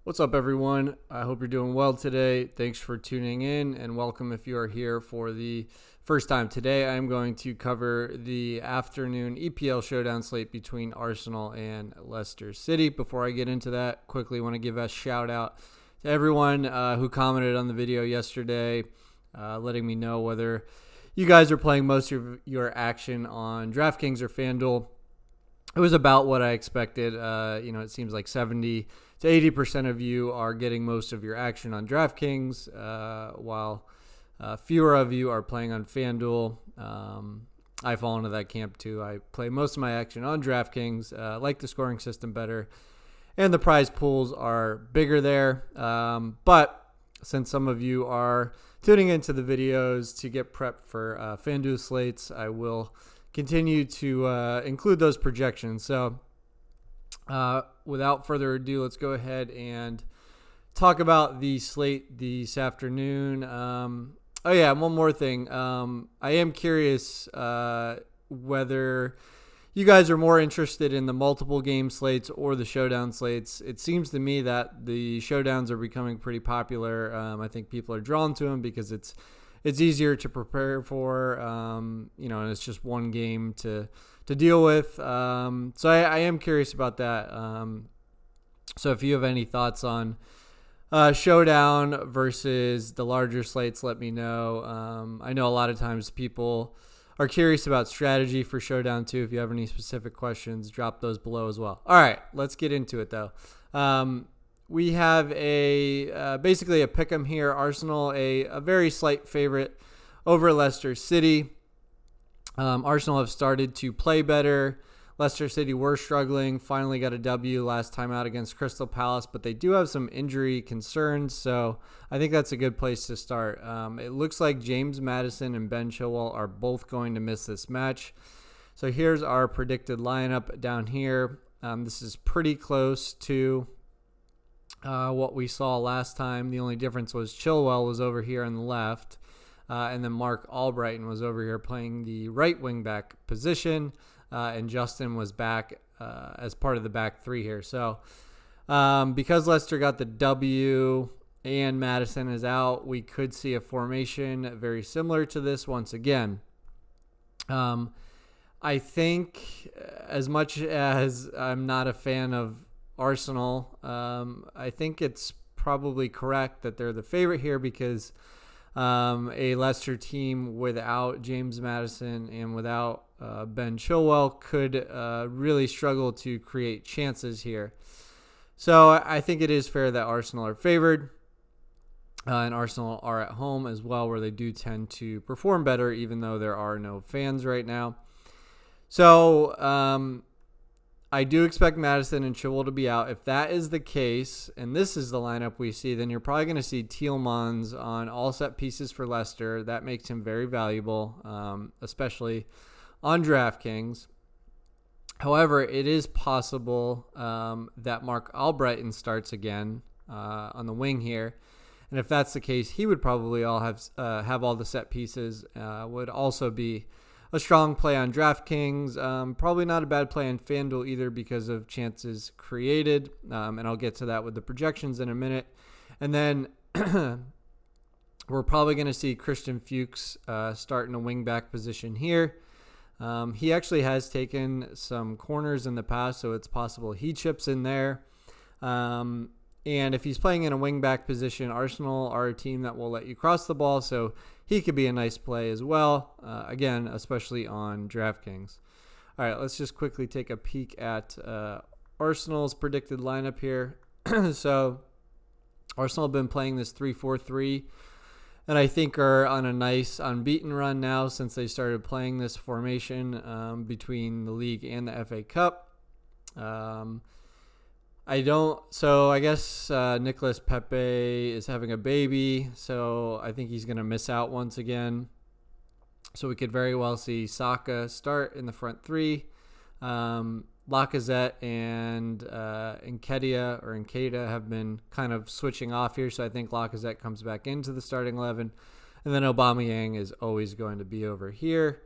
What's up, everyone? I hope you're doing well today. Thanks for tuning in, and welcome if you are here for the first time. Today, I'm going to cover the afternoon EPL showdown slate between Arsenal and Leicester City. Before I get into that, quickly want to give a shout out to everyone who commented on the video yesterday, letting me know whether you guys are playing most of your action on DraftKings or FanDuel. It was about what I expected. It seems like 70 to 80% of you are getting most of your action on DraftKings, while fewer of you are playing on FanDuel. I fall into that camp too. I play most of my action on DraftKings, like the scoring system better, and the prize pools are bigger there. But since some of you are tuning into the videos to get prepped for FanDuel slates, I will continue to include those projections. So without further ado, let's go ahead and talk about the slate this afternoon. One more thing. I am curious whether you guys are more interested in the multiple game slates or the showdown slates. It seems to me that the showdowns are becoming pretty popular. I think people are drawn to them because it's easier to prepare for, and it's just one game to deal with. So I am curious about that. So if you have any thoughts on Showdown versus the larger slates, let me know. I know a lot of times people are curious about strategy for Showdown too. If you have any specific questions, drop those below as well. All right, let's get into it though. We have basically a pick'em here. Arsenal, a very slight favorite over Leicester City. Arsenal have started to play better. Leicester City were struggling. Finally got a W last time out against Crystal Palace, but they do have some injury concerns, so I think that's a good place to start. It looks like James Maddison and Ben Chilwell are both going to miss this match. So here's our predicted lineup down here. This is pretty close to what we saw last time. The only difference was Chilwell was over here on the left, and then Marc Albrighton was over here playing the right wing back position, and Justin was back as part of the back three here. So because Leicester got the W and Maddison is out, we could see a formation very similar to this once again. I think, as much as I'm not a fan of Arsenal, I think it's probably correct that they're the favorite here because a Leicester team without James Maddison and without Ben Chilwell could really struggle to create chances here. So I think it is fair that Arsenal are favored, and Arsenal are at home as well, where they do tend to perform better, even though there are no fans right now. So I do expect Maddison and Chilwell to be out. If that is the case, and this is the lineup we see, then you're probably going to see Tielemans on all set pieces for Leicester. That makes him very valuable, especially on DraftKings. However, it is possible that Marc Albrighton starts again on the wing here. And if that's the case, he would probably have all the set pieces. Would also be a strong play on DraftKings. Probably not a bad play on FanDuel either because of chances created. And I'll get to that with the projections in a minute. And then we're probably going to see Christian Fuchs start in a wing-back position here. He actually has taken some corners in the past, so it's possible he chips in there. And if he's playing in a wing-back position, Arsenal are a team that will let you cross the ball, so he could be a nice play as well, again, especially on DraftKings. All right, let's just quickly take a peek at Arsenal's predicted lineup here. So Arsenal have been playing this 3-4-3, and I think are on a nice unbeaten run now since they started playing this formation between the league and the FA Cup. I guess Nicolas Pepe is having a baby, so I think he's going to miss out once again. So we could very well see Saka start in the front three. Lacazette and Nketiah have been kind of switching off here, so I think Lacazette comes back into the starting 11. And then Aubameyang is always going to be over here.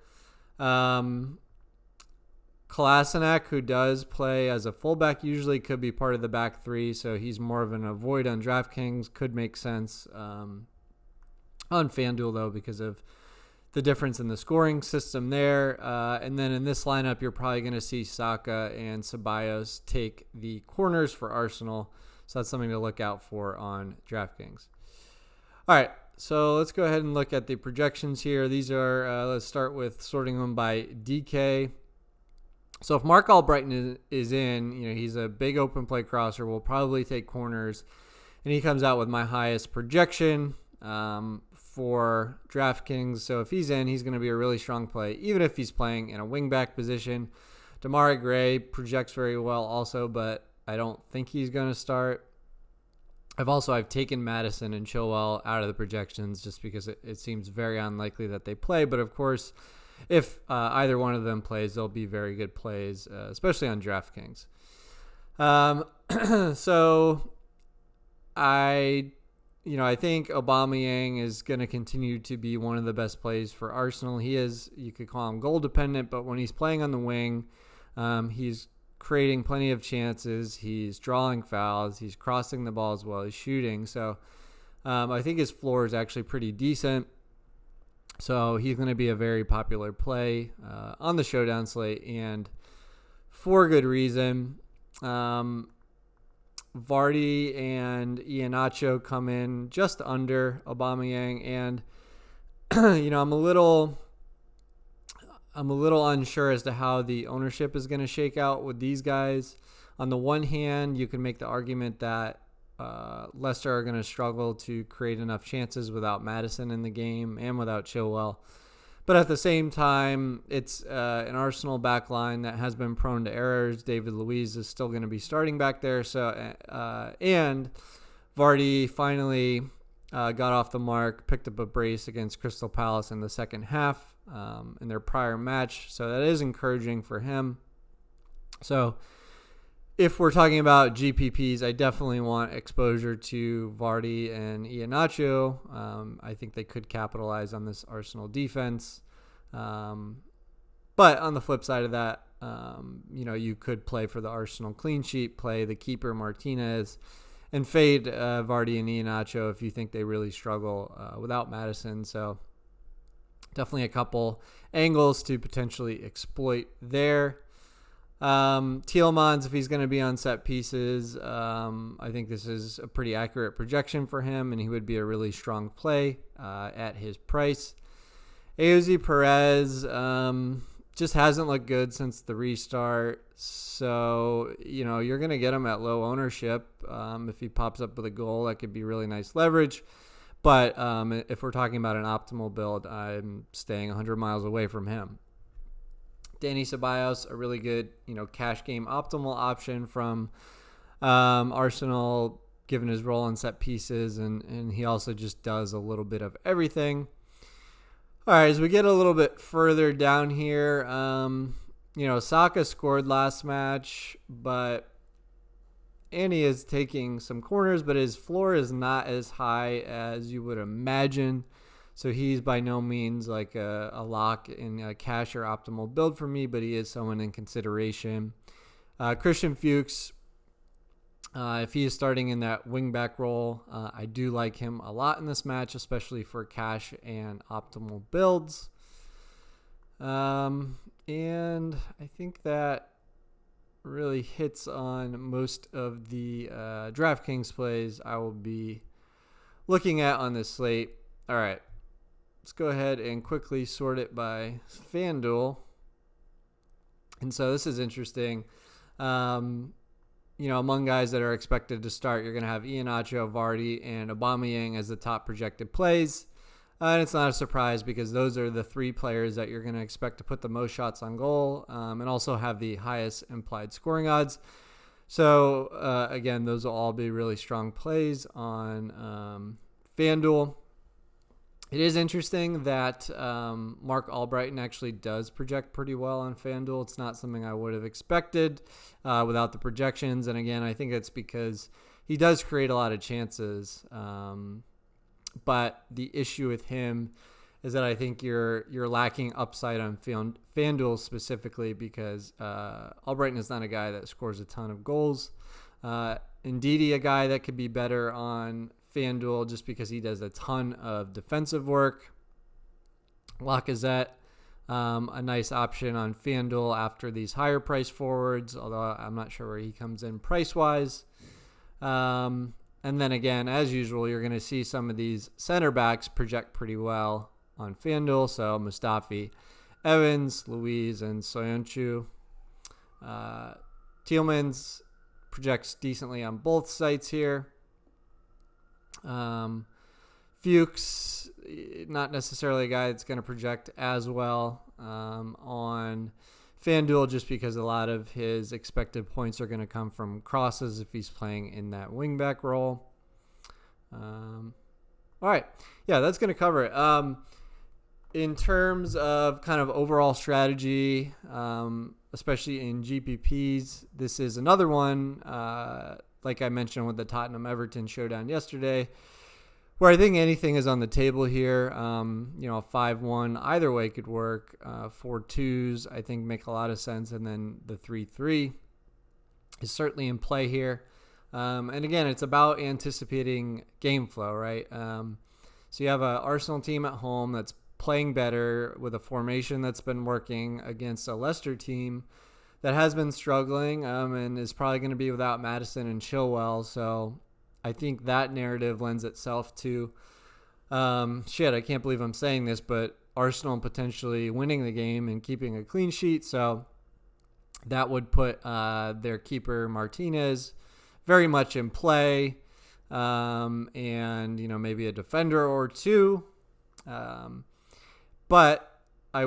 Kolasinac, who does play as a fullback, usually could be part of the back three, so he's more of an avoid on DraftKings. Could make sense on FanDuel, though, because of the difference in the scoring system there. And then in this lineup, you're probably going to see Saka and Ceballos take the corners for Arsenal, so that's something to look out for on DraftKings. All right, so let's go ahead and look at the projections here. These are, let's start with sorting them by DK. So if Marc Albrighton is in, he's a big open play crosser, will probably take corners, and he comes out with my highest projection for DraftKings. So if he's in, he's going to be a really strong play, even if he's playing in a wingback position. Demarai Gray projects very well also, but I don't think he's going to start. I've taken Maddison and Chilwell out of the projections just because it seems very unlikely that they play. But of course, if either one of them plays, they'll be very good plays, especially on DraftKings. So I think Aubameyang is going to continue to be one of the best plays for Arsenal. He is, you could call him goal dependent, but when he's playing on the wing, he's creating plenty of chances. He's drawing fouls. He's crossing the ball as well. He's shooting. So I think his floor is actually pretty decent. So he's going to be a very popular play on the Showdown slate, and for good reason. Vardy and Iheanacho come in just under Aubameyang, and I'm a little unsure as to how the ownership is going to shake out with these guys. On the one hand, you can make the argument that Leicester are going to struggle to create enough chances without Maddison in the game and without Chilwell. But at the same time, it's an Arsenal backline that has been prone to errors. David Luiz is still going to be starting back there. So and Vardy finally got off the mark, picked up a brace against Crystal Palace in the second half in their prior match. So that is encouraging for him. So if we're talking about GPPs, I definitely want exposure to Vardy and Iheanacho. I think they could capitalize on this Arsenal defense. But on the flip side of that, you could play for the Arsenal clean sheet, play the keeper Martinez, and fade Vardy and Iheanacho if you think they really struggle without Maddison. So definitely a couple angles to potentially exploit there. Tielemans, if he's going to be on set pieces, I think this is a pretty accurate projection for him, and he would be a really strong play at his price. Ayoze Perez just hasn't looked good since the restart, so you're going to get him at low ownership. If he pops up with a goal, that could be really nice leverage. But if we're talking about an optimal build, I'm staying 100 miles away from him. Danny Ceballos, a really good, cash game optimal option from Arsenal, given his role on set pieces, and he also just does a little bit of everything. All right, as we get a little bit further down here, Saka scored last match, and he is taking some corners, but his floor is not as high as you would imagine. So he's by no means like a lock in a cash or optimal build for me, but he is someone in consideration. Christian Fuchs, if he is starting in that wingback role, I do like him a lot in this match, especially for cash and optimal builds. And I think that really hits on most of the DraftKings plays I will be looking at on this slate. All right. Let's go ahead and quickly sort it by FanDuel. And so this is interesting. Among guys that are expected to start, you're going to have Iheanacho, Vardy, and Aubameyang as the top projected plays. And it's not a surprise because those are the three players that you're going to expect to put the most shots on goal and also have the highest implied scoring odds. So, again, those will all be really strong plays on FanDuel. It is interesting that Marc Albrighton actually does project pretty well on FanDuel. It's not something I would have expected without the projections. And again, I think it's because he does create a lot of chances. But the issue with him is that I think you're lacking upside on FanDuel specifically because Albrighton is not a guy that scores a ton of goals. Ndidi, a guy that could be better on FanDuel just because he does a ton of defensive work. Lacazette, a nice option on FanDuel after these higher price forwards, although I'm not sure where he comes in price-wise. And then again, as usual, you're going to see some of these center backs project pretty well on FanDuel. So Mustafi, Evans, Luiz, and Soyuncu. Tielemans projects decently on both sites here. Fuchs, not necessarily a guy that's going to project as well on FanDuel just because a lot of his expected points are going to come from crosses if he's playing in that wingback role. All right. Yeah, that's going to cover it. In terms of kind of overall strategy, especially in GPPs, this is another one, like I mentioned with the Tottenham-Everton showdown yesterday, where I think anything is on the table here. A 5-1 either way could work. 4-2s I think make a lot of sense, and then the 3-3 is certainly in play here. And again, it's about anticipating game flow, right? So you have an Arsenal team at home that's playing better with a formation that's been working against a Leicester team that has been struggling and is probably going to be without Maddison and Chilwell. So I think that narrative lends itself to, I can't believe I'm saying this, but Arsenal potentially winning the game and keeping a clean sheet. So that would put their keeper Martinez very much in play, and maybe a defender or two. But I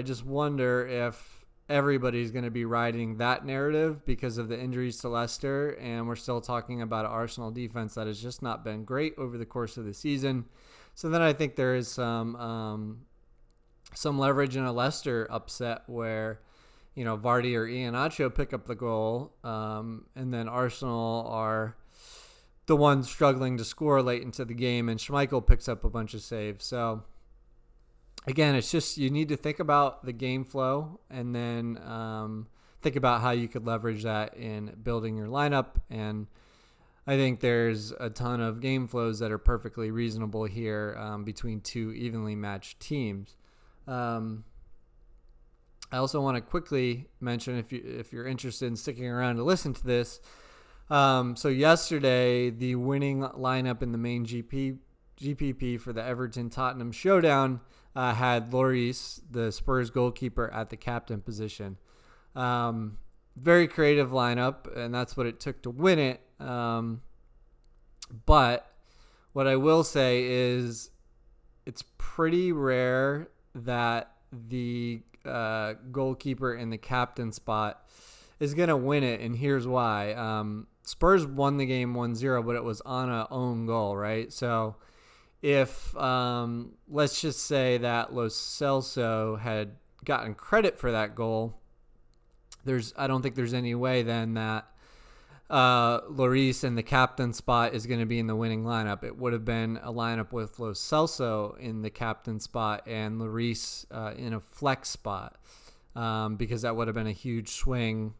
just wonder if everybody's going to be riding that narrative because of the injuries to Leicester, and we're still talking about an Arsenal defense that has just not been great over the course of the season. So then I think there is some leverage in a Leicester upset where, Vardy or Iheanacho pick up the goal, and then Arsenal are the ones struggling to score late into the game, and Schmeichel picks up a bunch of saves. So again, it's just you need to think about the game flow and then think about how you could leverage that in building your lineup. And I think there's a ton of game flows that are perfectly reasonable here between two evenly matched teams. I also want to quickly mention, if you're interested in sticking around to listen to this, so yesterday the winning lineup in the main GPP for the Everton-Tottenham showdown had Lloris, the Spurs goalkeeper, at the captain position. Very creative lineup, and that's what it took to win it. But what I will say is it's pretty rare that the goalkeeper in the captain spot is going to win it, and here's why. Spurs won the game 1-0, but it was on an own goal, right? So if let's just say that Lo Celso had gotten credit for that goal, I don't think there's any way then that Lloris in the captain spot is going to be in the winning lineup. It would have been a lineup with Lo Celso in the captain spot and Lloris in a flex spot, because that would have been a huge swing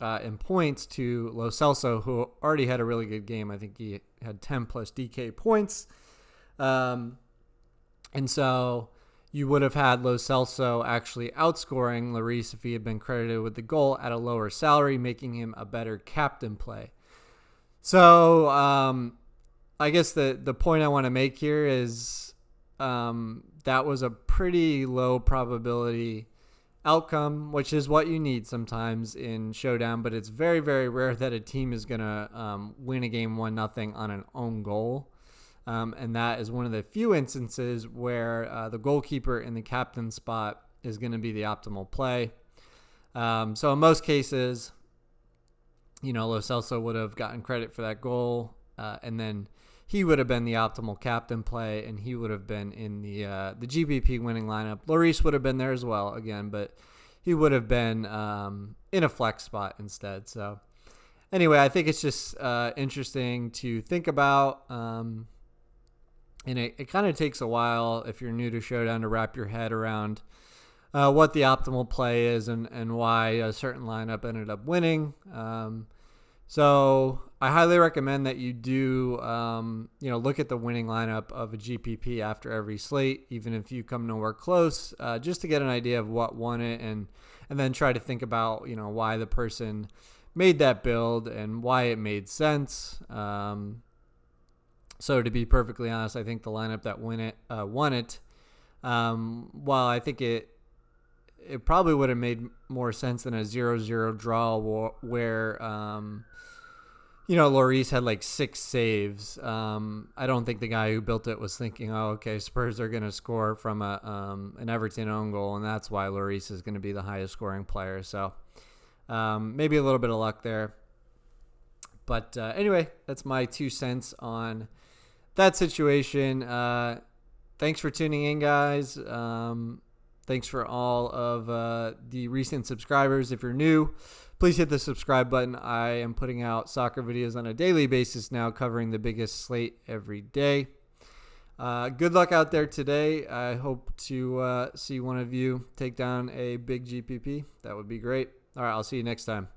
in points to Lo Celso, who already had a really good game. I think he had 10 plus DK points. And so you would have had Lo Celso actually outscoring Lloris if he had been credited with the goal at a lower salary, making him a better captain play. So I guess the point I want to make here is that was a pretty low probability outcome, which is what you need sometimes in Showdown, but it's very, very rare that a team is going to win a game 1-0 on an own goal. And that is one of the few instances where the goalkeeper in the captain spot is going to be the optimal play. So in most cases, Lo Celso would have gotten credit for that goal, and then he would have been the optimal captain play, and he would have been in the GPP winning lineup. Lloris would have been there as well, again, but he would have been in a flex spot instead. So anyway, I think it's just interesting to think about. And it kind of takes a while if you're new to Showdown to wrap your head around what the optimal play is and why a certain lineup ended up winning. So I highly recommend that you do, look at the winning lineup of a GPP after every slate, even if you come nowhere close, just to get an idea of what won it and then try to think about, why the person made that build and why it made sense. So to be perfectly honest, I think the lineup that won it. While I think it probably would have made more sense than a 0-0 draw where, Lloris had like 6 saves. I don't think the guy who built it was thinking, oh, okay, Spurs are going to score from an Everton own goal, and that's why Lloris is going to be the highest scoring player. So maybe a little bit of luck there. But anyway, that's my 2 cents on that situation. Thanks for tuning in, guys. Thanks for all of the recent subscribers. If you're new, please hit the subscribe button. I am putting out soccer videos on a daily basis now, covering the biggest slate every day. Good luck out there today. I hope to see one of you take down a big GPP. That would be great. All right, I'll see you next time.